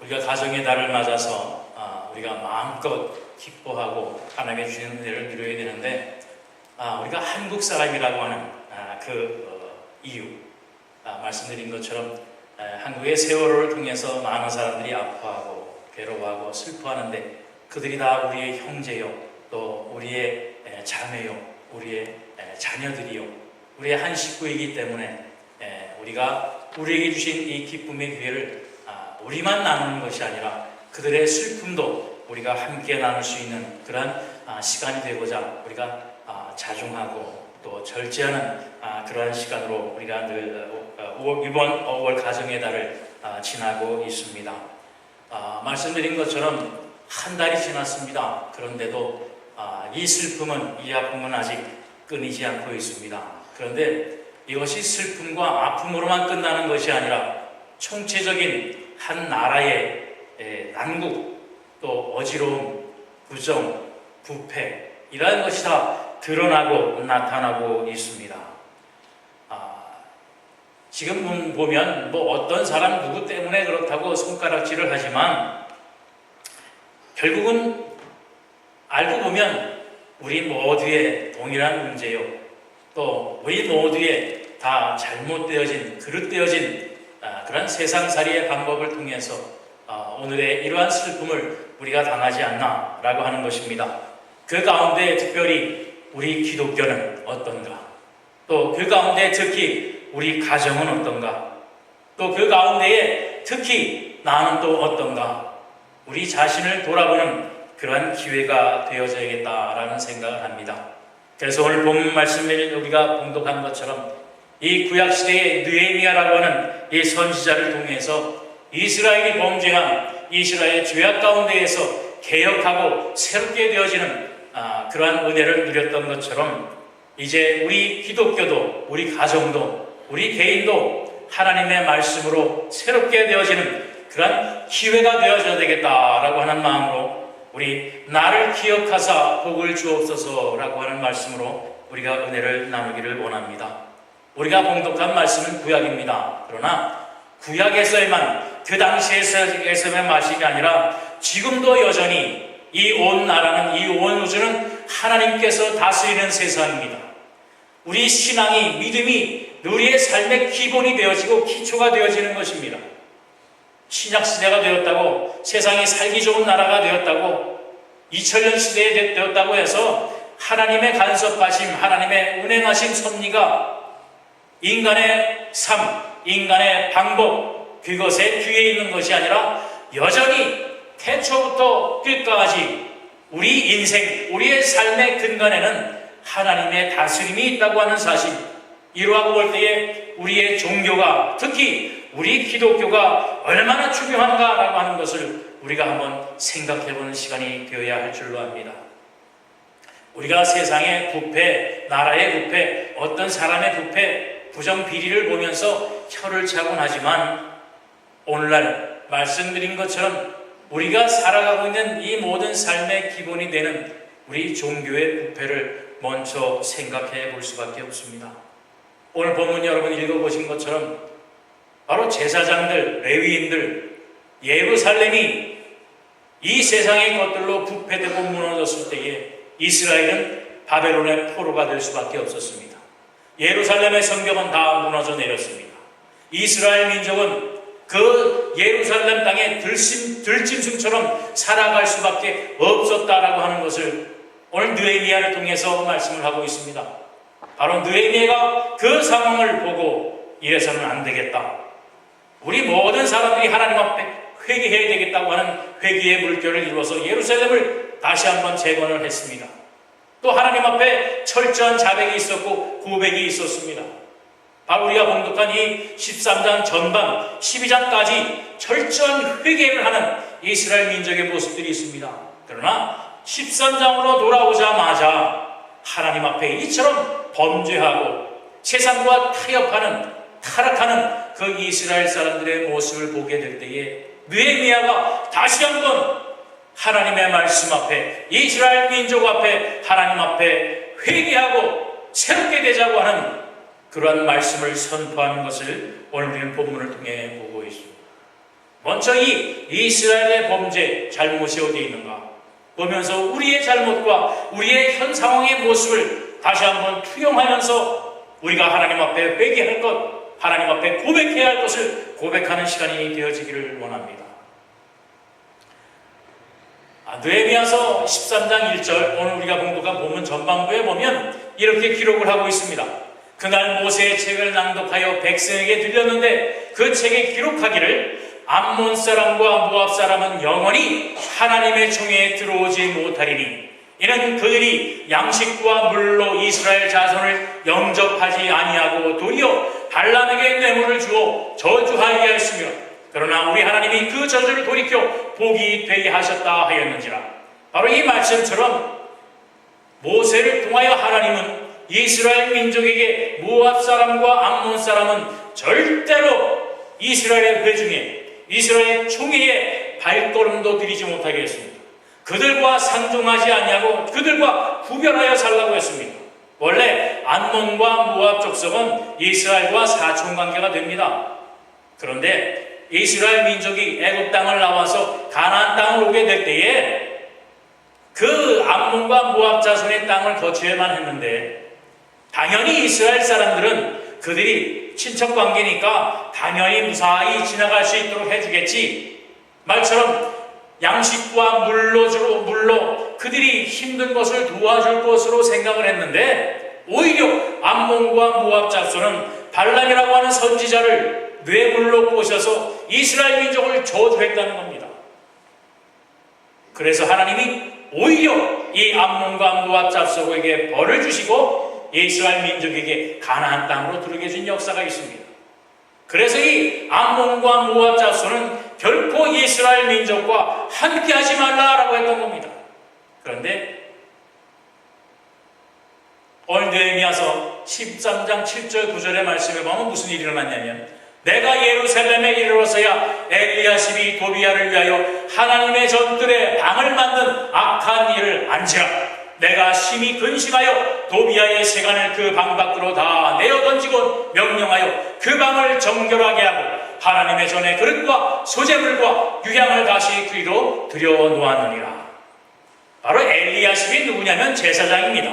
우리가 가정의 달을 맞아서 우리가 마음껏 기뻐하고 하나님의 주시는 은혜를 누려야 되는데, 우리가 한국 사람이라고 하는 이유, 말씀드린 것처럼 한국의 세월호를 통해서 많은 사람들이 아파하고 괴로워하고 슬퍼하는데, 그들이 다 우리의 형제요, 또 우리의 자매요, 우리의 자녀들이요, 우리의 한 식구이기 때문에 우리가 우리에게 주신 이 기쁨의 기회를 우리만 나누는 것이 아니라 그들의 슬픔도 우리가 함께 나눌 수 있는 그러한 시간이 되고자 우리가 자중하고 또 절제하는 그러한 시간으로 우리가 늘 이번 5월 가정의 달을 지나고 있습니다. 말씀드린 것처럼 한 달이 지났습니다. 그런데도 이 슬픔은, 이 아픔은 아직 끊이지 않고 있습니다. 그런데 이것이 슬픔과 아픔으로만 끝나는 것이 아니라 총체적인 한 나라의 난국, 또 어지러움, 부정, 부패, 이러한 것이 다 드러나고 나타나고 있습니다. 지금 보면 어떤 사람 누구 때문에 그렇다고 손가락질을 하지만, 결국은 알고 보면 우리 모두의 동일한 문제요, 또 우리 모두의 다 잘못되어진, 그릇되어진 그런 세상살이의 방법을 통해서 오늘의 이러한 슬픔을 우리가 당하지 않나라고 하는 것입니다. 그 가운데 특별히 우리 기독교는 어떤가? 또 그 가운데 특히 우리 가정은 어떤가? 또 그 가운데에 특히 나는 또 어떤가? 우리 자신을 돌아보는 그러한 기회가 되어져야겠다라는 생각을 합니다. 그래서 오늘 본 말씀을 우리가 봉독한 것처럼 이 구약시대의 느헤미야라고 하는 이 선지자를 통해서 이스라엘이 범죄한 이스라엘의 죄악 가운데에서 개혁하고 새롭게 되어지는 그러한 은혜를 누렸던 것처럼, 이제 우리 기독교도, 우리 가정도, 우리 개인도 하나님의 말씀으로 새롭게 되어지는 그러한 기회가 되어져야 되겠다라고 하는 마음으로, 우리 나를 기억하사 복을 주옵소서라고 하는 말씀으로 우리가 은혜를 나누기를 원합니다. 우리가 봉독한 말씀은 구약입니다. 그러나 구약에서만, 그 당시에서만 말씀이 아니라 지금도 여전히 이 온 나라는, 이 온 우주는 하나님께서 다스리는 세상입니다. 우리 신앙이, 믿음이 우리의 삶의 기본이 되어지고 기초가 되어지는 것입니다. 신약시대가 되었다고, 세상이 살기 좋은 나라가 되었다고, 2000년 시대에 되었다고 해서 하나님의 간섭하심, 하나님의 운행하신 섭리가 인간의 삶, 인간의 방법, 그것에 뒤에 있는 것이 아니라 여전히 태초부터 끝까지 우리 인생, 우리의 삶의 근간에는 하나님의 다스림이 있다고 하는 사실, 이러하고 볼 때에 우리의 종교가, 특히 우리 기독교가 얼마나 중요한가라고 하는 것을 우리가 한번 생각해보는 시간이 되어야 할 줄로 압니다. 우리가 세상의 부패, 나라의 부패, 어떤 사람의 부패, 부정 비리를 보면서 혀를 차곤 하지만, 오늘날 말씀드린 것처럼 우리가 살아가고 있는 이 모든 삶의 기본이 되는 우리 종교의 부패를 먼저 생각해 볼 수밖에 없습니다. 오늘 본문 여러분 읽어보신 것처럼 바로 제사장들, 레위인들, 예루살렘이 이 세상의 것들로 부패되고 무너졌을 때에 이스라엘은 바벨론의 포로가 될 수밖에 없었습니다. 예루살렘의 성벽은 다 무너져 내렸습니다. 이스라엘 민족은 그 예루살렘 땅에 들짐승처럼 살아갈 수밖에 없었다라고 하는 것을 오늘 느헤미야를 통해서 말씀을 하고 있습니다. 바로 느헤미야가 그 상황을 보고 이래서는 안 되겠다, 우리 모든 사람들이 하나님 앞에 회개해야 되겠다고 하는 회개의 물결을 이루어서 예루살렘을 다시 한번 재건을 했습니다. 또 하나님 앞에 철저한 자백이 있었고 고백이 있었습니다. 바로 우리가 봉독한 이 13장 전반 12장까지 철저한 회개를 하는 이스라엘 민족의 모습들이 있습니다. 그러나 13장으로 돌아오자마자 하나님 앞에 이처럼 범죄하고 세상과 타락하는 그 이스라엘 사람들의 모습을 보게 될 때에 느헤미야가 다시 한번 하나님의 말씀 앞에, 이스라엘 민족 앞에, 하나님 앞에 회개하고 새롭게 되자고 하는 그러한 말씀을 선포하는 것을 오늘 우리는 본문을 통해 보고 있습니다. 먼저 이 이스라엘의 범죄, 잘못이 어디에 있는가 보면서 우리의 잘못과 우리의 현 상황의 모습을 다시 한번 투영하면서 우리가 하나님 앞에 회개할 것, 하나님 앞에 고백해야 할 것을 고백하는 시간이 되어지기를 원합니다. 느헤미야서 13장 1절, 오늘 우리가 공독한 본문 전반부에 보면 이렇게 기록을 하고 있습니다. 그날 모세의 책을 낭독하여 백성에게 들렸는데 그 책에 기록하기를 암몬 사람과 모압 사람은 영원히 하나님의 총회에 들어오지 못하리니 이는 그들이 양식과 물로 이스라엘 자손을 영접하지 아니하고 도리어 발람에게 뇌물을 주어 저주하게 하였으며 그러나 우리 하나님이 그 저주를 돌이켜 복이 되게 하셨다 하였는지라. 바로 이 말씀처럼 모세를 통하여 하나님은 이스라엘 민족에게 모압 사람과 암몬 사람은 절대로 이스라엘의 회중에 이스라엘 총회에 발걸음도 들이지 못하게 했습니다. 그들과 상종하지 아니하고 그들과 구별하여 살라고 했습니다. 원래 암몬과 모압 족속은 이스라엘과 사촌관계가 됩니다. 그런데 이스라엘 민족이 애굽 땅을 나와서 가나안 땅을 오게 될 때에 그 암몬과 모압 자손의 땅을 거쳐야만 했는데 당연히 이스라엘 사람들은 그들이 친척관계니까 당연히 무사히 지나갈 수 있도록 해주겠지. 말처럼 양식과 물로 그들이 힘든 것을 도와줄 것으로 생각을 했는데 오히려 암몬과 모압 자손은 발람이라고 하는 선지자를 뇌물로 꼬셔서 이스라엘 민족을 저주했다는 겁니다. 그래서 하나님이 오히려 이 암몬과 모압 자손에게 벌을 주시고 이스라엘 민족에게 가나안 땅으로 들어게 준 역사가 있습니다. 그래서 이 암몬과 모압 자손은 결코 이스라엘 민족과 함께하지 말라라고 했던 겁니다. 그런데 오늘 느헤미야서 13장 7절 9절의 말씀에 보면 무슨 일이 일어났냐면 내가 예루살렘에 이르러서야 엘리야십이 도비야를 위하여 하나님의 전뜰에 방을 만든 악한 일을 안지라. 내가 심히 근심하여 도비야의 세간을 그 방 밖으로 다 내어 던지고 명령하여 그 방을 정결하게 하고 하나님의 전에 그릇과 소재물과 유향을 다시 그리로 들여 놓았느니라. 바로 엘리야십이 누구냐면 제사장입니다.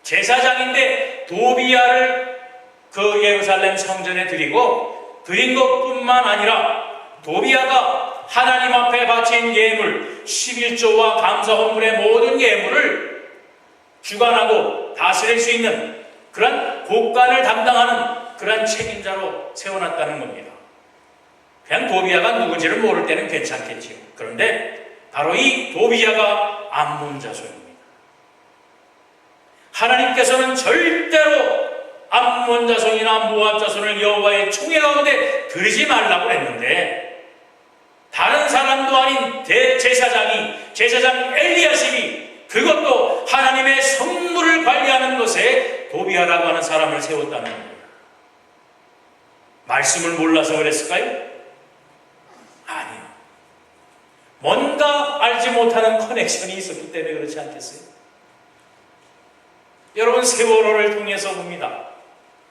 제사장인데 도비야를 그 예루살렘 성전에 드린 것뿐만 아니라 도비야가 하나님 앞에 바친 예물 11조와 감사 헌물의 모든 예물을 주관하고 다스릴 수 있는 그런 곳간을 담당하는 그런 책임자로 세워놨다는 겁니다. 그냥 도비야가 누군지를 모를 때는 괜찮겠지요. 그런데 바로 이 도비야가 암몬 자손입니다. 하나님께서는 절대로 암몬 자손이나 모압 자손을 여호와의 총회 가운데 들이지 말라고 했는데 다른 사람도 아닌 제사장 엘리야십이 그것도 하나님의 성물을 관리하는 것에 도비야라고 하는 사람을 세웠다는 겁니다. 말씀을 몰라서 그랬을까요? 아니요. 뭔가 알지 못하는 커넥션이 있었기 때문에 그렇지 않겠어요? 여러분, 세월호를 통해서 봅니다.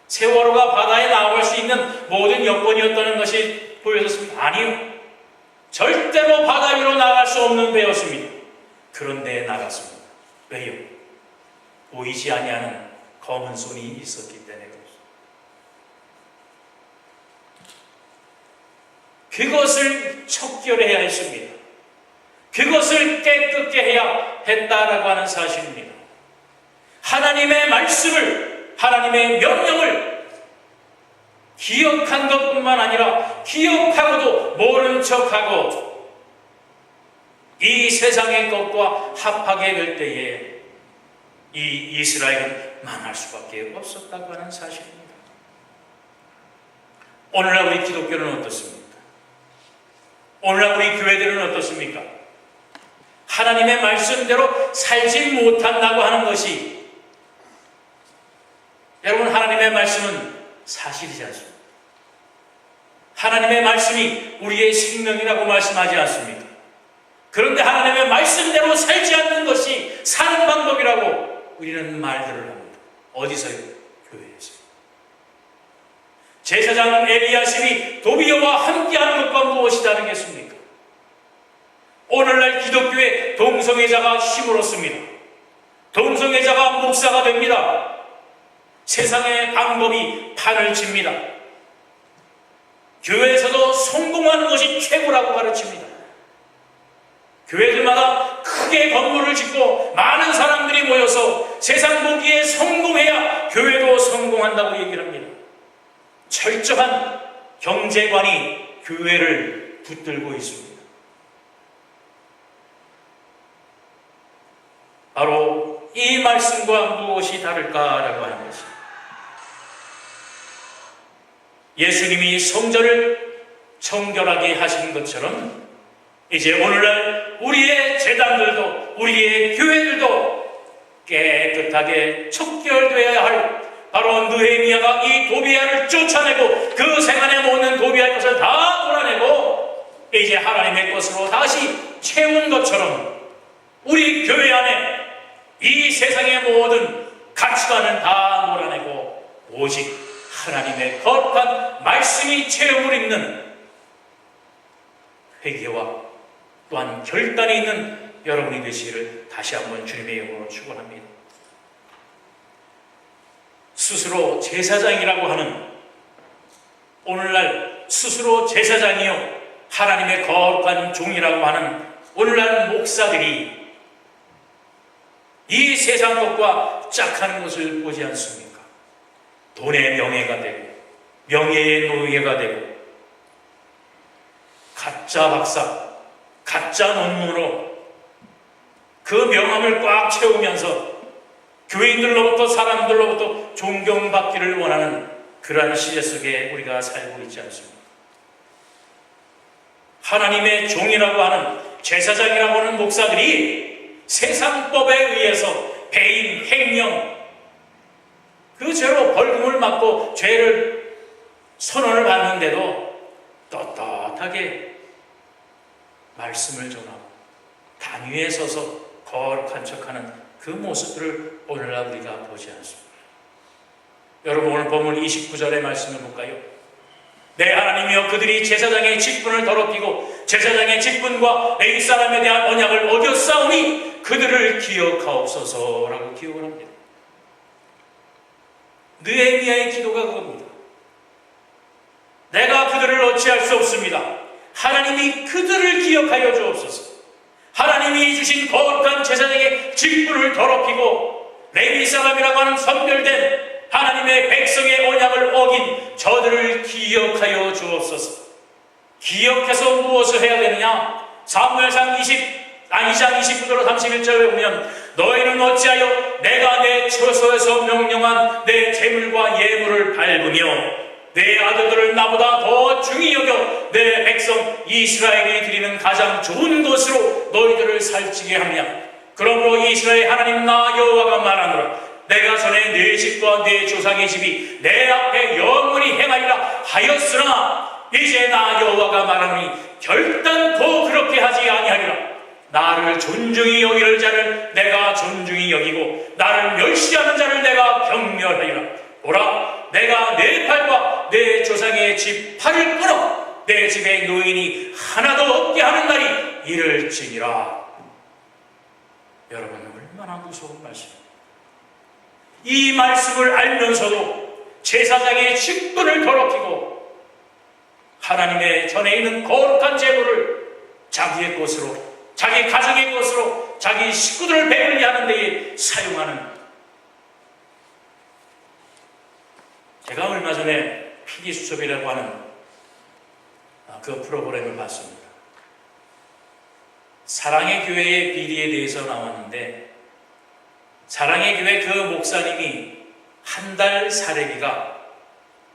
세월호가 바다에 나올 수 있는 모든 여건이었다는 것이 보여졌습니다. 아니요. 절대로 바다 위로 나갈 수 없는 배였습니다. 그런데 나갔습니다. 왜요? 보이지 아니하는 검은 손이 있었기 때문에 그렇습니다. 그것을 척결해야 했습니다. 그것을 깨끗게 해야 했다라고 하는 사실입니다. 하나님의 말씀을, 하나님의 명령을 기억한 것뿐만 아니라 기억하고도 모른 척하고 이 세상의 것과 합하게 될 때에 이 이스라엘은 망할 수밖에 없었다고 하는 사실입니다. 오늘날 우리 기독교는 어떻습니까? 오늘날 우리 교회들은 어떻습니까? 하나님의 말씀대로 살지 못한다고 하는 것이, 여러분, 하나님의 말씀은 사실이지 않습니까? 하나님의 말씀이 우리의 생명이라고 말씀하지 않습니까? 그런데 하나님의 말씀대로 살지 않는 것이 사는 방법이라고 우리는 말들을 합니다. 어디서요? 교회에서요. 제사장 엘리야십이 도비아와 함께하는 것과 무엇이 다르겠습니까? 오늘날 기독교의 동성애자가 힘을 얻습니다. 동성애자가 목사가 됩니다. 세상의 방법이 판을 칩니다. 교회에서도 성공하는 것이 최고라고 가르칩니다. 교회들마다 크게 건물을 짓고 많은 사람들이 모여서 세상 보기에 성공해야 교회도 성공한다고 얘기를 합니다. 철저한 경제관이 교회를 붙들고 있습니다. 바로 이 말씀과 무엇이 다를까라고 하는 것입니다. 예수님이 성전을 청결하게 하신 것처럼 이제 오늘날 우리의 제단들도 우리의 교회들도 깨끗하게 척결되어야 할 바로 느헤미야가 이 도비아를 쫓아내고 그 생안에 모는 도비아의 것을 다 몰아내고 이제 하나님의 것으로 다시 채운 것처럼 우리 교회 안에 이 세상의 모든 가치관을 다 몰아내고 오직 하나님의 거룩한 말씀이 체험을 입는 회개와 또한 결단이 있는 여러분이 되시기를 다시 한번 주님의 이름으로 축원합니다. 스스로 제사장이라고 하는 오늘날 스스로 제사장이요 하나님의 거룩한 종이라고 하는 오늘날 목사들이 이 세상 것과 짝하는 것을 보지 않습니까? 돈의 명예가 되고 명예의 노예가 되고 가짜 박사, 가짜 논문으로 그 명함을 꽉 채우면서 교인들로부터 사람들로부터 존경받기를 원하는 그러한 시대 속에 우리가 살고 있지 않습니까? 하나님의 종이라고 하는 제사장이라고 하는 목사들이 세상법에 의해서 배임, 횡령 그 죄로 벌금을 맞고 죄를 선언을 받는데도 떳떳하게 말씀을 전하고 단위에 서서 거룩한 척하는 그 모습들을 오늘날 우리가 보지 않습니다. 여러분 오늘 본문 29절의 말씀을 볼까요? 내 하나님이여 그들이 제사장의 직분을 더럽히고 제사장의 직분과 레위 사람에 대한 언약을 어겼사오니 그들을 기억하옵소서라고 기억을 합니다. 느헤미야의 기도가 그겁니다. 내가 그들을 어찌할 수 없습니다. 하나님이 그들을 기억하여 주옵소서. 하나님이 주신 거룩한 제사장의 직분을 더럽히고 레위 사람이라고 하는 선별된 하나님의 백성의 언약을 어긴 저들을 기억하여 주옵소서. 기억해서 무엇을 해야 되느냐? 사무엘상 2장 29절 31절에 보면 너희는 어찌하여 내가 내 처소에서 명령한 내 재물과 예물을 밟으며 내 아들들을 나보다 더 중히 여겨 내 백성 이스라엘이 드리는 가장 좋은 것으로 너희들을 살찌게 하느냐? 그러므로 이스라엘 하나님 나 여호와가 말하노라. 내가 전에 내 집과 내 조상의 집이 내 앞에 영원히 행하리라 하였으나 이제 나 여호와가 말하노니 결단코 그렇게 하지 아니하리라. 나를 존중히 여기는 자를 내가 존중히 여기고 나를 멸시하는 자를 내가 경멸하리라. 보라 내가 내 팔과 내 조상의 집 팔을 끊어 내 집의 노인이 하나도 없게 하는 날이 이를지니라. 여러분 얼마나 무서운 말씀입니다. 이 말씀을 알면서도 제사장의 직분을 더럽히고 하나님의 전에 있는 거룩한 제물을 자기의 것으로 자기 가정의 것으로 자기 식구들을 배불리 하는 데에 사용하는 제가 얼마 전에 PD수첩이라고 하는 그 프로그램을 봤습니다. 사랑의 교회의 비리에 대해서 나왔는데 사랑의 교회 그 목사님이 한 달 사례비가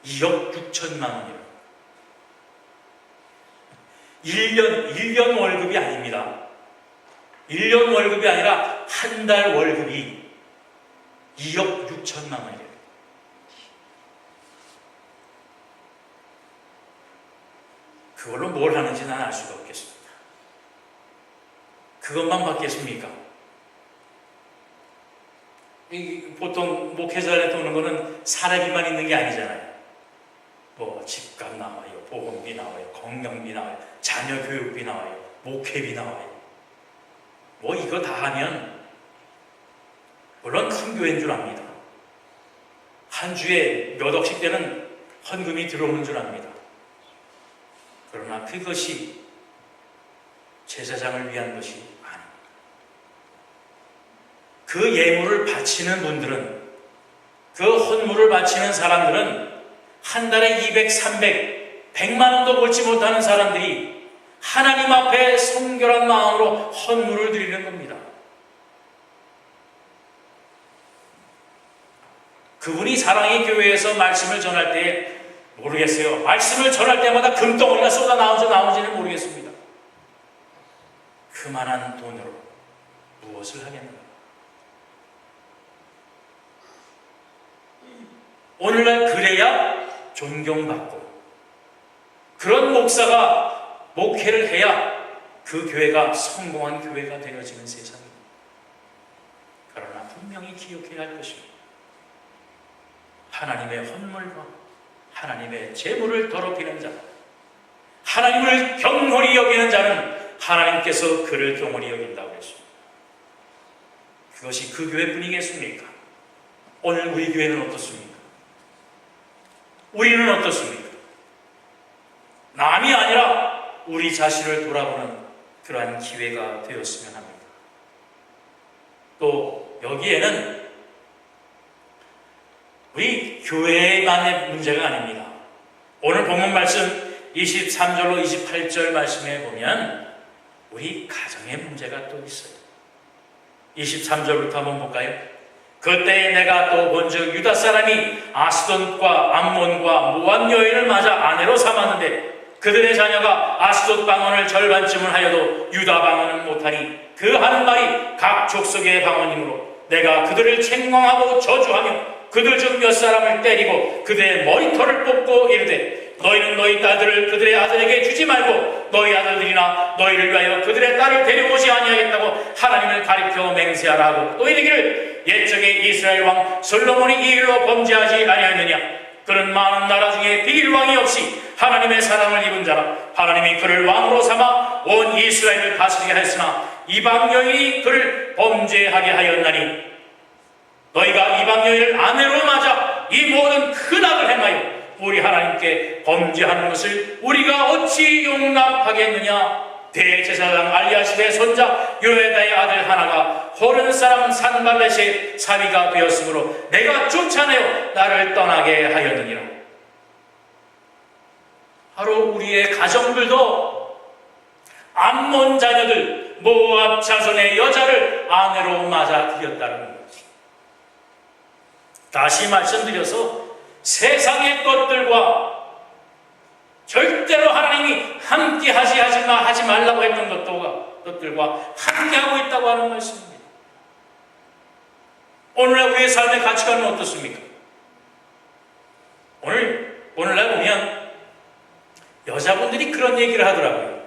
2억 6천만 원이에요. 1년 월급이 아닙니다. 1년 월급이 아니라 한 달 월급이 2억 6천만 원이에요. 그걸로 뭘 하는지 난 알 수가 없겠습니다. 그것만 받겠습니까? 보통 목회자한테 오는 거는 사례비만 있는 게 아니잖아요. 집값 나와요, 보험비 나와요, 건강비 나와요, 자녀 교육비 나와요, 목회비 나와요. 뭐 이거 다 하면 물론 큰 교회인 줄 압니다. 한 주에 몇 억씩 되는 헌금이 들어오는 줄 압니다. 그러나 그것이 제사장을 위한 것이 아닙니다. 그 예물을 바치는 분들은, 그 헌물을 바치는 사람들은 한 달에 200, 300, 100만 원도 벌지 못하는 사람들이 하나님 앞에 성결한 마음으로 헌물을 드리는 겁니다. 그분이 사랑의 교회에서 말씀을 전할 때 모르겠어요. 말씀을 전할 때마다 금덩어리가 쏟아 나오는지는 모르겠습니다. 그만한 돈으로 무엇을 하겠는가? 오늘날 그래야 존경받고, 그런 목사가 목회를 해야 그 교회가 성공한 교회가 되어지는 세상입니다. 그러나 분명히 기억해야 할 것입니다. 하나님의 헌물과 하나님의 재물을 더럽히는 자, 하나님을 경홀히 여기는 자는 하나님께서 그를 경홀히 여긴다고 했습니다. 그것이 그 교회뿐이겠습니까? 오늘 우리 교회는 어떻습니까? 우리는 어떻습니까? 남이 아니라 우리 자신을 돌아보는 그러한 기회가 되었으면 합니다. 또 여기에는 우리 교회만의 문제가 아닙니다. 오늘 본문 말씀 23절로 28절 말씀에 보면 우리 가정의 문제가 또 있어요. 23절부터 한번 볼까요? 그때 내가 또 본즉 유다 사람이 아스돗과 암몬과 모압 여인을 맞아 아내로 삼았는데 그들의 자녀가 아스돗 방언을 절반쯤을 하여도 유다 방언은 못하니 그 하는 말이 각 족속의 방언이므로 내가 그들을 책망하고 저주하며 그들 중 몇 사람을 때리고 그들의 머리털을 뽑고 이르되 너희는 너희 딸들을 그들의 아들에게 주지 말고 너희 아들들이나 너희를 위하여 그들의 딸을 데려오지 아니하겠다고 하나님을 가리켜 맹세하라 하고 또 이르기를 옛적에 이스라엘 왕 솔로몬이 이 일로 범죄하지 아니하느냐. 그는 많은 나라 중에 비길 왕이 없이 하나님의 사랑을 입은 자라. 하나님이 그를 왕으로 삼아 온 이스라엘을 다스리게 하였으나 이방 여인이 그를 범죄하게 하였나니 너희가 이방 여인을 아내로 맞아 이 모든 큰 악을 행하여 우리 하나님께 범죄하는 것을 우리가 어찌 용납하겠느냐. 대제사장 알리아십의 손자 요에다의 아들 하나가 호르는 사람 산발렛의 사위가 되었으므로 내가 쫓아내어 나를 떠나게 하였느니라. 바로 우리의 가정들도 암몬 자녀들 모압 자손의 여자를 아내로 맞아 들였다는 거지. 다시 말씀드려서 세상의 것들과 절대로 하나님이 함께 하지 말라고 했던 것들과 함께 하고 있다고 하는 말씀입니다. 오늘날 우리의 삶의 가치관은 어떻습니까? 오늘날 보면 여자분들이 그런 얘기를 하더라고요.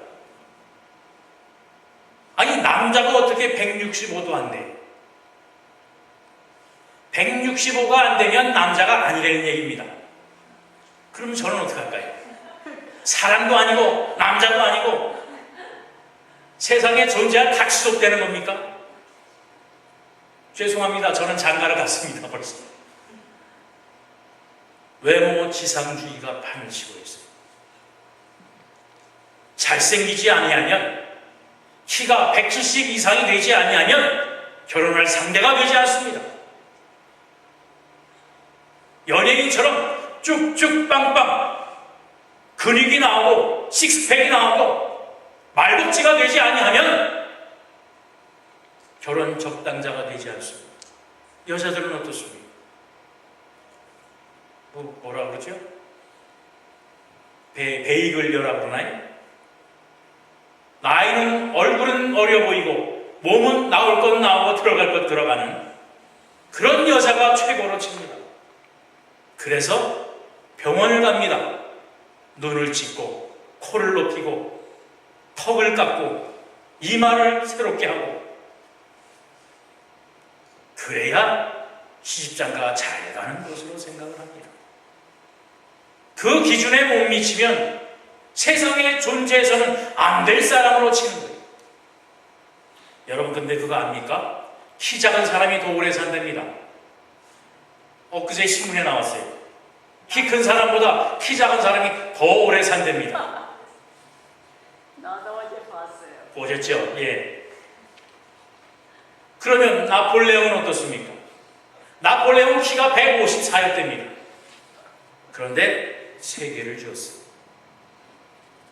아니 남자가 어떻게 165도 안 돼? 165가 안 되면 남자가 아니라는 얘기입니다. 그럼 저는 어떻게 할까요? 사람도 아니고 남자도 아니고 세상에 존재할 가치도 되는 겁니까? 죄송합니다. 저는 장가를 갔습니다. 벌써. 외모 지상주의가 판을 치고 있어요. 잘생기지 아니하면, 키가 170 이상이 되지 아니하면 결혼할 상대가 되지 않습니다. 연예인처럼 쭉쭉 빵빵 근육이 나오고 식스팩이 나오고 말복지가 되지 아니하면 결혼 적당자가 되지 않습니다. 여자들은 어떻습니까? 뭐라 그러죠? 베이글녀라 그러나요? 나이는, 얼굴은 어려 보이고 몸은 나올 것 나오고 들어갈 것 들어가는 그런 여자가 최고로 칩니다. 그래서 병원을 갑니다. 눈을 찢고 코를 높이고 턱을 깎고 이마를 새롭게 하고 그래야 시집장가가 잘 가는 것으로 생각을 합니다. 그 기준에 못 미치면 세상에 존재해서는 안 될 사람으로 치는 거예요. 여러분 근데 그거 압니까? 키 작은 사람이 더 오래 산답니다. 엊그제 신문에 나왔어요. 키 큰 사람보다 키 작은 사람이 더 오래 산답니다. 나도 어제 봤어요. 보셨죠? 예. 그러면 나폴레옹은 어떻습니까? 나폴레옹 키가 154였답니다. 그런데 세계를 쥐었어요.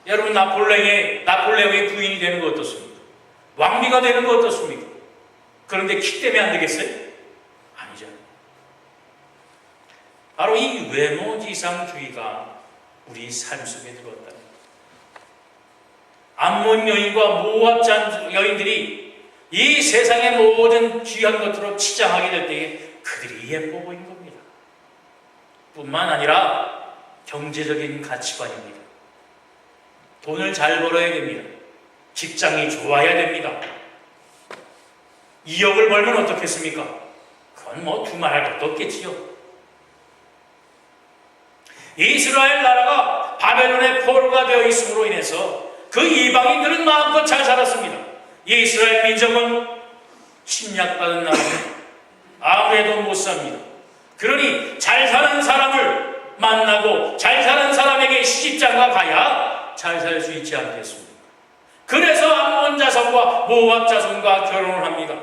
여러분 나폴레옹의 부인이 되는 거 어떻습니까? 왕비가 되는 거 어떻습니까? 그런데 키 때문에 안 되겠어요? 아니죠. 바로 이 외모지상주의가 우리 삶 속에 들어왔다. 암몬 여인과 모압 여인들이 이 세상의 모든 귀한 것들로 치장하게 될 때에 그들이 예뻐 보인 겁니다. 뿐만 아니라 경제적인 가치관입니다. 돈을 잘 벌어야 됩니다. 직장이 좋아야 됩니다. 2억을 벌면 어떻겠습니까? 그건 뭐 두말할 것도 없겠지요. 이스라엘 나라가 바벨론의 포로가 되어 있음으로 인해서 그 이방인들은 마음껏 잘 살았습니다. 이스라엘 민족은 침략받은 나라입니다. 아무래도 못 삽니다. 그러니 잘 사는 사람을 만나고 잘 사는 사람에게 시집장가 가야 잘 살 수 있지 않겠습니까? 그래서 암몬 자손과 모압 자손과 결혼을 합니다.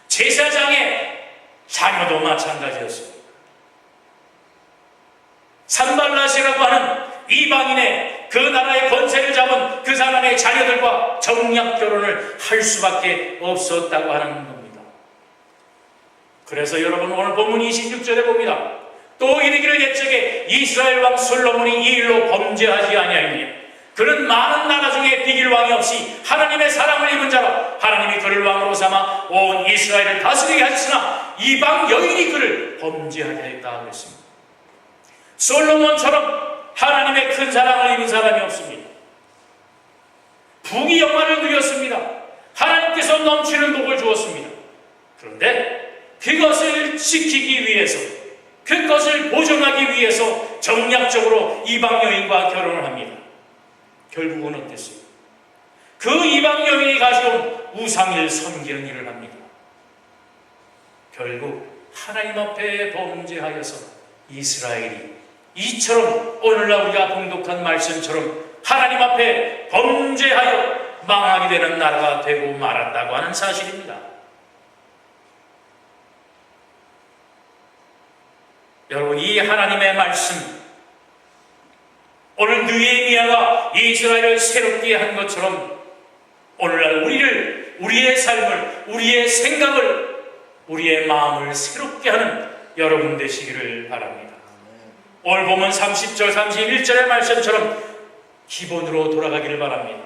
제사장의 자녀도 마찬가지였습니다. 산발랏이라고 하는 이방인의 그 나라의 권세를 잡은 그 사람의 자녀들과 정략 결혼을 할 수밖에 없었다고 하는 겁니다. 그래서 여러분 오늘 본문 26절에 봅니다. 또 이르기를 옛적에 이스라엘 왕 솔로몬이 이 일로 범죄하지 아니하였느냐. 그는 많은 나라 중에 비길 왕이 없이 하나님의 사랑을 입은 자라. 하나님이 그를 왕으로 삼아 온 이스라엘을 다스리게 하셨으나 이방 여인이 그를 범죄하게 했다 그랬습니다. 솔로몬처럼 하나님의 큰 사랑을 입은 사람이 없습니다. 부귀 영화를 누렸습니다. 하나님께서 넘치는 복을 주었습니다. 그런데 그것을 지키기 위해서, 그것을 보존하기 위해서 정략적으로 이방 여인과 결혼을 합니다. 결국은 어땠어요? 그 이방 여인이 가져온 우상을 섬기는 일을 합니다. 결국 하나님 앞에 범죄하여서 이스라엘이 이처럼 오늘날 우리가 봉독한 말씀처럼 하나님 앞에 범죄하여 망하게 되는 나라가 되고 말았다고 하는 사실입니다. 여러분 이 하나님의 말씀, 오늘 느헤미야가 이스라엘을 새롭게 한 것처럼 오늘날 우리의 삶을, 우리의 생각을, 우리의 마음을 새롭게 하는 여러분 되시기를 바랍니다. 오늘 보면 30절, 31절의 말씀처럼 기본으로 돌아가기를 바랍니다.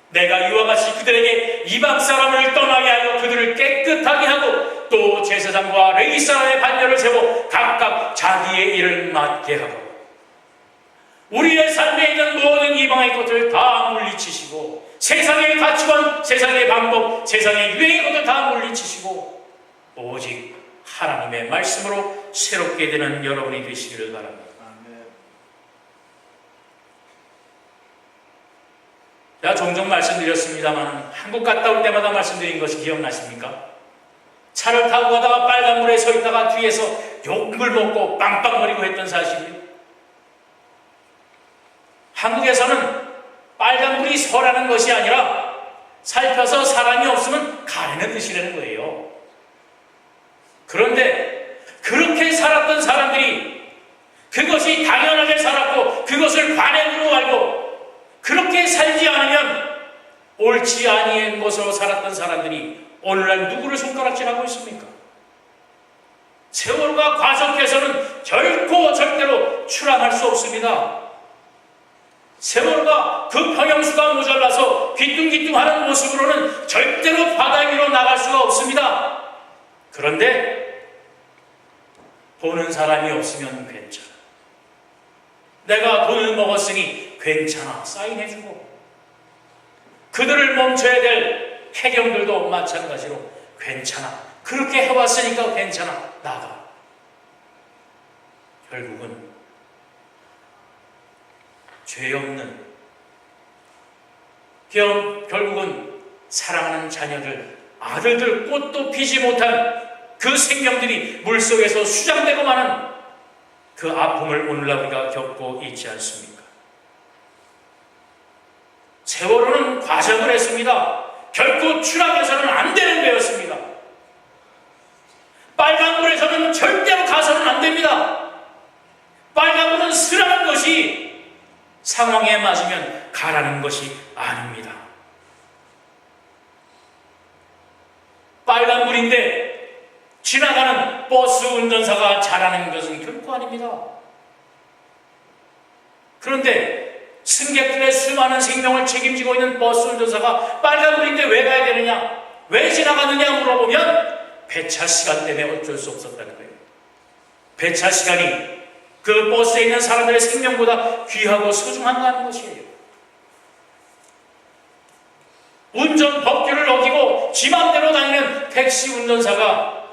내가 이와 같이 그들에게 이방 사람을 떠나게 하여 그들을 깨끗하게 하고 또 제사장과 레위 사람의 반열을 세워 각각 자기의 일을 맡게 하고 우리의 삶에 있는 모든 이방의 것들을 다 물리치시고 세상의 가치관, 세상의 방법, 세상의 유행의 것들 다 물리치시고 오직 하나님의 말씀으로 새롭게 되는 여러분이 되시기를 바랍니다. 제가 종종 말씀드렸습니다만 한국 갔다 올 때마다 말씀드린 것이 기억나십니까? 차를 타고 가다가 빨간불에 서 있다가 뒤에서 욕을 먹고 빵빵거리고 했던 사실이에요. 한국에서는 빨간불이 서라는 것이 아니라 살펴서 사람이 없으면 가라는 뜻이라는 거예요. 그런데 그렇게 살았던 사람들이 그것이 당연하게 살았고 그것을 관행으로 알고 그렇게 살지 않으면 옳지 아니한 것으로 살았던 사람들이 오늘날 누구를 손가락질하고 있습니까? 세월과 과속해서는 결코 절대로 출항할 수 없습니다. 세월과 그 평형수가 모자라서 귀뚱귀뚱하는 모습으로는 절대로 바다 위로 나갈 수가 없습니다. 그런데 보는 사람이 없으면 괜찮아. 내가 돈을 먹었으니 괜찮아. 사인해주고 그들을 멈춰야 될 해경들도 마찬가지로 괜찮아. 그렇게 해왔으니까 괜찮아. 나가. 결국은 죄 없는, 결국은 사랑하는 자녀들, 아들들, 꽃도 피지 못한 그 생명들이 물속에서 수장되고 마는 그 아픔을 오늘날 우리가 겪고 있지 않습니까? 세월호는 과정을 했습니다. 결코 추락해서는 안 되는 배였습니다. 빨간불에서는 절대로 가서는 안 됩니다. 빨간불은 쓰라는 것이 상황에 맞으면 가라는 것이 아닙니다. 빨간불인데 지나가는 버스 운전사가 잘하는 것은 결코 아닙니다. 그런데 승객들의 수많은 생명을 책임지고 있는 버스 운전사가 빨간불인데 왜 가야 되느냐, 왜 지나가느냐 물어보면 배차 시간 때문에 어쩔 수 없었다는 거예요. 배차 시간이 그 버스에 있는 사람들의 생명보다 귀하고 소중한다는 것이에요. 운전 법규를 어기고 지 맘대로 다니는 택시 운전사가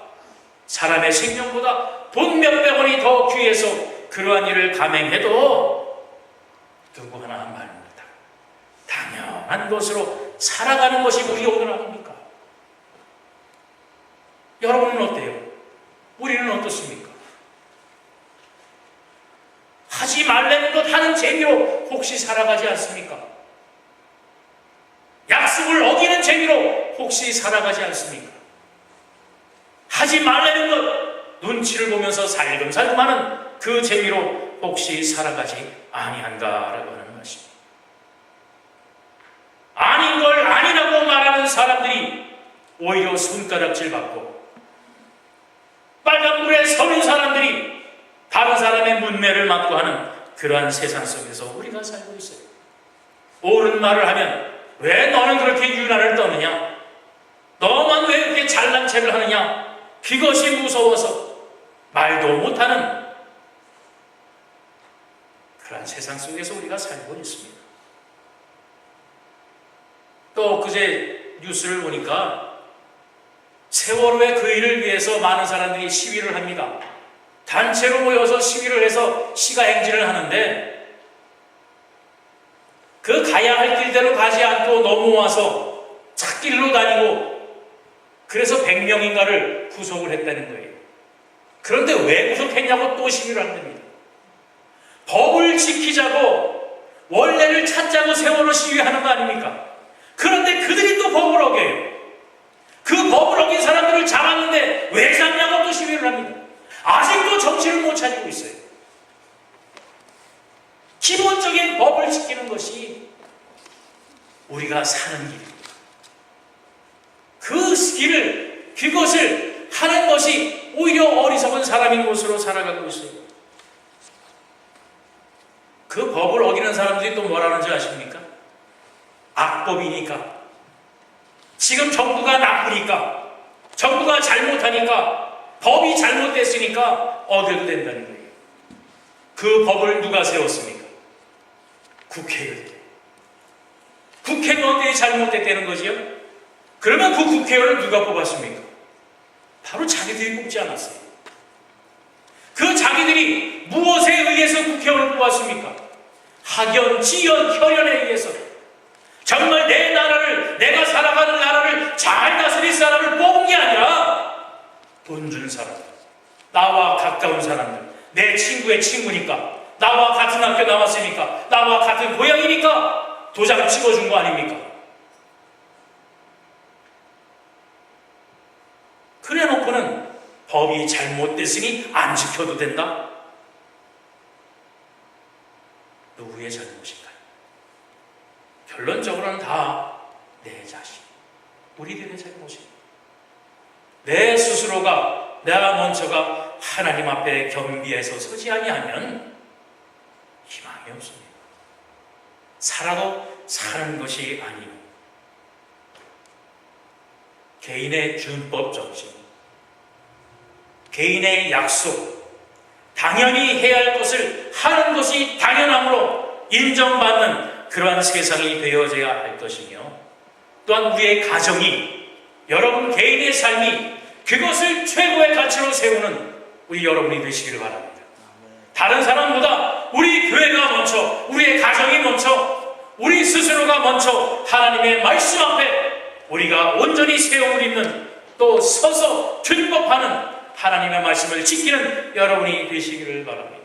사람의 생명보다 돈 몇백 원이 더 귀해서 그러한 일을 감행해도 누구 하나 말 못하고 당연한 것으로 살아가는 것이 우리 오늘 아닙니까? 여러분은 어때요? 우리는 어떻습니까? 하지 말라는 것 하는 재미로 혹시 살아가지 않습니까? 약속을 어기는 재미로 혹시 살아가지 않습니까? 하지 말라는 것 눈치를 보면서 살금살금 하는 그 재미로 혹시 살아가지 아니한가라고 하는 것입니다. 아닌 걸 아니라고 말하는 사람들이 오히려 손가락질 받고, 빨간불에 서는 사람들이 다른 사람의 문매를 맞고 하는 그러한 세상 속에서 우리가 살고 있어요. 옳은 말을 하면 왜 너는 그렇게 유난을 떠느냐, 너만 왜 그렇게 잘난 체를 하느냐, 그것이 무서워서 말도 못하는 그러한 세상 속에서 우리가 살고 있습니다. 또 그제 뉴스를 보니까 세월호의 그 일을 위해서 많은 사람들이 시위를 합니다. 단체로 모여서 시위를 해서 시가행진을 하는데 그 가야 할 길대로 가지 않고 넘어와서 찻길로 다니고 그래서 100명인가를 구속을 했다는 거예요. 그런데 왜 구속했냐고 또 시위를 한답니다. 법을 지키자고, 원래를 찾자고 세월호 시위하는 거 아닙니까? 그런데 그들이 또 법을 어겨요. 그 법을 어긴 사람들을 잡았는데 왜 잡냐고 또 시위를 합니다. 아직도 정신을 못 차리고 있어요. 기본적인 법을 지키는 것이 우리가 사는 길입니다. 그 길을, 그것을 하는 것이 오히려 어리석은 사람인 것으로 살아가고 있어요. 그 법을 어기는 사람들이 또 뭐라는지 아십니까? 악법이니까, 지금 정부가 나쁘니까, 정부가 잘못하니까, 법이 잘못됐으니까 어겨도 된다는 거예요. 그 법을 누가 세웠습니까? 국회의원. 국회의원들이 잘못됐다는 거지요? 그러면 그 국회의원을 누가 뽑았습니까? 바로 자기들이 뽑지 않았어요. 그 자기들이 무엇에 의해서 국회의원을 뽑았습니까? 학연, 지연, 혈연에 의해서 정말 내 나라를, 내가 살아가는 나라를 잘 다스릴 사람을 뽑은 게 아니라 돈 준 사람, 나와 가까운 사람들, 내 친구의 친구니까, 나와 같은 학교 나왔으니까, 나와 같은 고향이니까 도장 찍어준 거 아닙니까? 그래 놓고는 법이 잘못됐으니 안 지켜도 된다? 누구의 잘못인가요? 결론적으로는 다 내 자신, 우리들의 잘못입니다. 내 스스로가, 내가 먼저가 하나님 앞에 겸비해서 서지 아니하면 희망이 없습니다. 살아도 사는 것이 아니요, 개인의 준법 정신, 개인의 약속, 당연히 해야 할 것을 하는 것이 당연함으로 인정받는 그러한 세상이 되어져야 할 것이며, 또한 우리의 가정이, 여러분 개인의 삶이 그것을 최고의 가치로 세우는 우리 여러분이 되시기를 바랍니다. 다른 사람보다 우리 교회가 먼저, 우리의 가정이 먼저, 우리 스스로가 먼저 하나님의 말씀 앞에 우리가 온전히 세움을 입는, 또 서서 준법하는 하나님의 말씀을 지키는 여러분이 되시기를 바랍니다.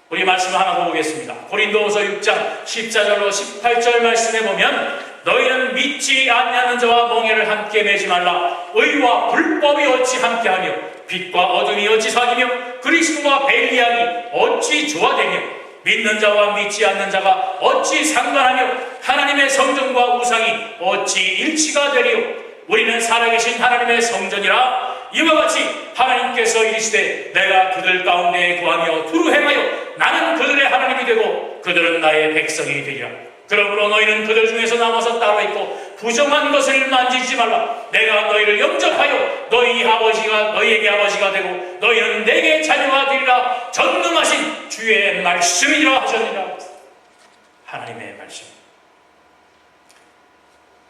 우리 말씀을 하나 보겠습니다. 고린도후서 6장 14절로 18절 말씀에 보면 너희는 믿지 아니하는 자와 멍에를 함께 매지 말라. 의와 불법이 어찌 함께하며 빛과 어둠이 어찌 사귀며 그리스도와 벨리알이 어찌 조화되며 믿는 자와 믿지 않는 자가 어찌 상관하며 하나님의 성전과 우상이 어찌 일치가 되리요. 우리는 살아계신 하나님의 성전이라. 이와 같이 하나님께서 이르시되 내가 그들 가운데 거하며 두루 행하여 나는 그들의 하나님이 되고 그들은 나의 백성이 되리라. 그러므로 너희는 그들 중에서 남아서 따로 있고 부정한 것을 만지지 말라. 내가 너희를 영접하여 너희 아버지가 너희에게 아버지가 되고 너희는 내게 자녀가 되리라. 전능하신 주의 말씀이라 하셨느니라. 하나님의 말씀.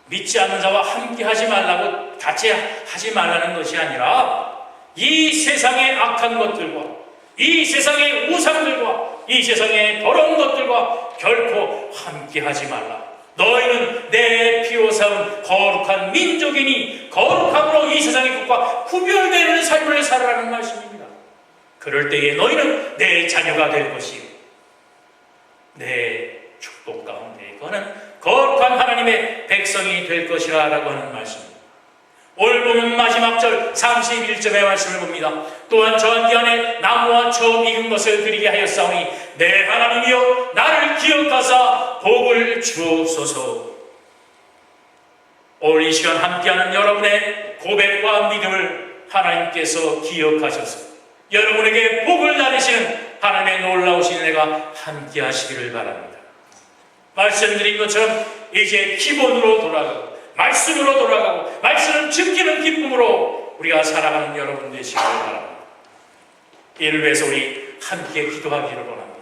믿지 않는 자와 함께 하지 말라고, 같이 하지 말라는 것이 아니라 이 세상의 악한 것들과 이 세상의 우상들과 이 세상의 더러운 것들과 결코 함께 하지 말라. 너희는 내 피로 세운 거룩한 민족이니 거룩함으로 이 세상의 것과 구별되는 삶을 살아라는 말씀입니다. 그럴 때에 너희는 내 자녀가 될 것이요 내 축복 가운데 거는 거룩한 하나님의 백성이 될 것이라 라고 하는 말씀입니다. 오늘 보면 마지막 절 31절의 말씀을 봅니다. 또한 저한 기한에 나무와 처음 익은 것을 드리게 하였사오니 내 하나님이여 나를 기억하사 복을 주옵소서. 오늘 이 시간 함께하는 여러분의 고백과 믿음을 하나님께서 기억하셔서 여러분에게 복을 나누시는 하나님의 놀라우신 은혜가 함께하시기를 바랍니다. 말씀드린 것처럼 이제 기본으로 돌아가고 말씀으로 돌아가고 말씀을 지키는 기쁨으로 우리가 살아가는 여러분 되시기를 바랍니다. 이를 위해서 우리 함께 기도하기를 원합니다.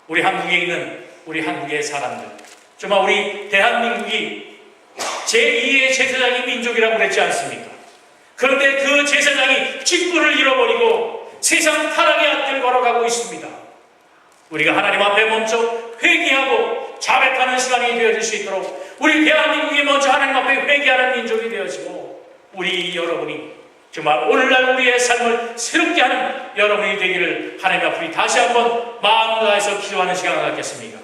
우리 한국에 있는 우리 한국의 사람들, 정말 우리 대한민국이 제2의 제사장의 민족이라고 그랬지 않습니까? 그런데 그 제사장이 직분을 잃어버리고 세상 타락의 앞길 걸어가고 있습니다. 우리가 하나님 앞에 먼저 회개하고 자백하는 시간이 되어질 수 있도록 우리 대한민국이 먼저 하나님 앞에 회개하는 민족이 되어지고 우리 여러분이 정말 오늘날 우리의 삶을 새롭게 하는 여러분이 되기를 하나님 앞에 다시 한번 마음을 다해서 기도하는 시간을 갖겠습니다.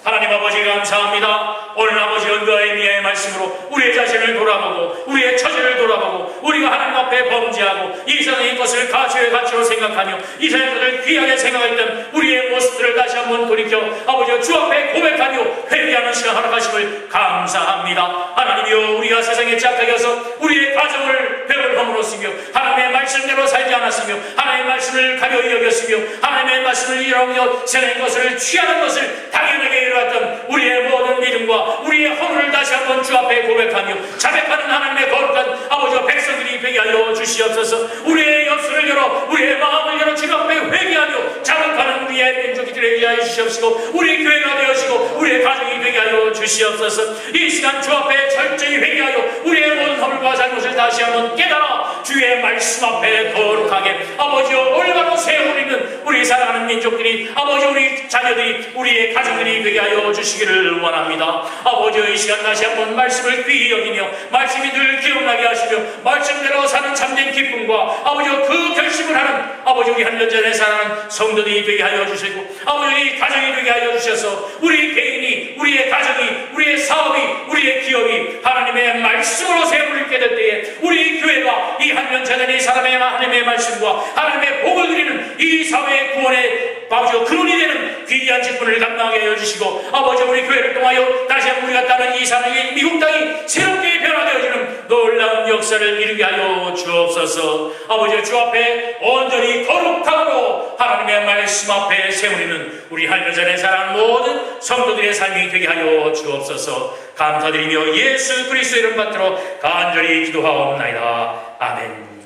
하나님 아버지 감사합니다. 오늘 아버지 은혜의 미의 말씀으로 우리의 자신을 돌아보고 우리의 처지를 돌아보고 우리가 하나님 앞에 범죄하고 이 세상의 것을 가치의 가치로 생각하며 이 세상의 것을 귀하게 생각했던 우리의 모습들을 다시 한번 돌이켜 아버지 주 앞에 고백하며 회개하는 시간 허락하심을 감사합니다. 하나님이여 우리가 세상에 착하여서 우리의 가정을 배울 허물었으며 하나님의 말씀대로 살지 않았으며 하나님의 말씀을 가벼이 여겼으며 하나님의 말씀을 잃어버려 세상의 것을 취하는 것을 당연하게 이루었던 우리의 모든 믿음과 우리의 허물을 다시 한번 주 앞에 고백하며 자백하는 하나님의 거룩한 아버지와 백성들이 되게 하여 주시옵소서. 우리의 엽술을 열어 우리의 마음을 열어 주 앞에 회개하며 자백하는 우리의 민족이 되게 하여 주시옵시고 우리 교회가 되어지고 우리의 가정이 되게 하여 주시옵소서. 이 시간 주 앞에 철저히 회개하여 우리의 모든 허물과 잘못을 다시 한번 깨달아 주의 말씀 앞에 거룩하게 아버지여 올바로 세워버리는 우리 사랑하는 민족들이 아버지 우리 자녀들이 우리의 가정들이 되게 하여 주시기를 원합니다. 아버지 이 시간 다시 한번 말씀을 귀히 여기며 말씀이 늘 기억나게 하시며 말씀대로 사는 참된 기쁨과 아버지 그 결심을 하는 아버지 우리 한년전에 사는 성도들이 되게 하여 주시고 아버지 우리 가정이 되게 하여 주셔서 우리 개인이 우리의 가정이 우리의 사업이 우리의 기업이 하나님의 말씀으로 세움을 입게 될 때에 우리 교회가 이 한년전에 사람의 하나님의 말씀과 하나님의 복을 드리는 이 사회의 구원의 아버지 근원이 되는 귀한 직분을 감당하게 해주시고 아버지 우리 교회를 통하여 다시 한번 우리가 따는 이 사랑의 미국 땅이 새롭게 변화되어지는 놀라운 역사를 이루게 하여 주옵소서. 아버지 주 앞에 온전히 거룩함으로 하나님의 말씀 앞에 세우리는 우리 한년전에 사랑하는 모든 성도들의 삶이 되게 하여 주옵소서. 감사드리며 예수 그리스도 이름 받들어 간절히 기도하옵나이다. 아멘.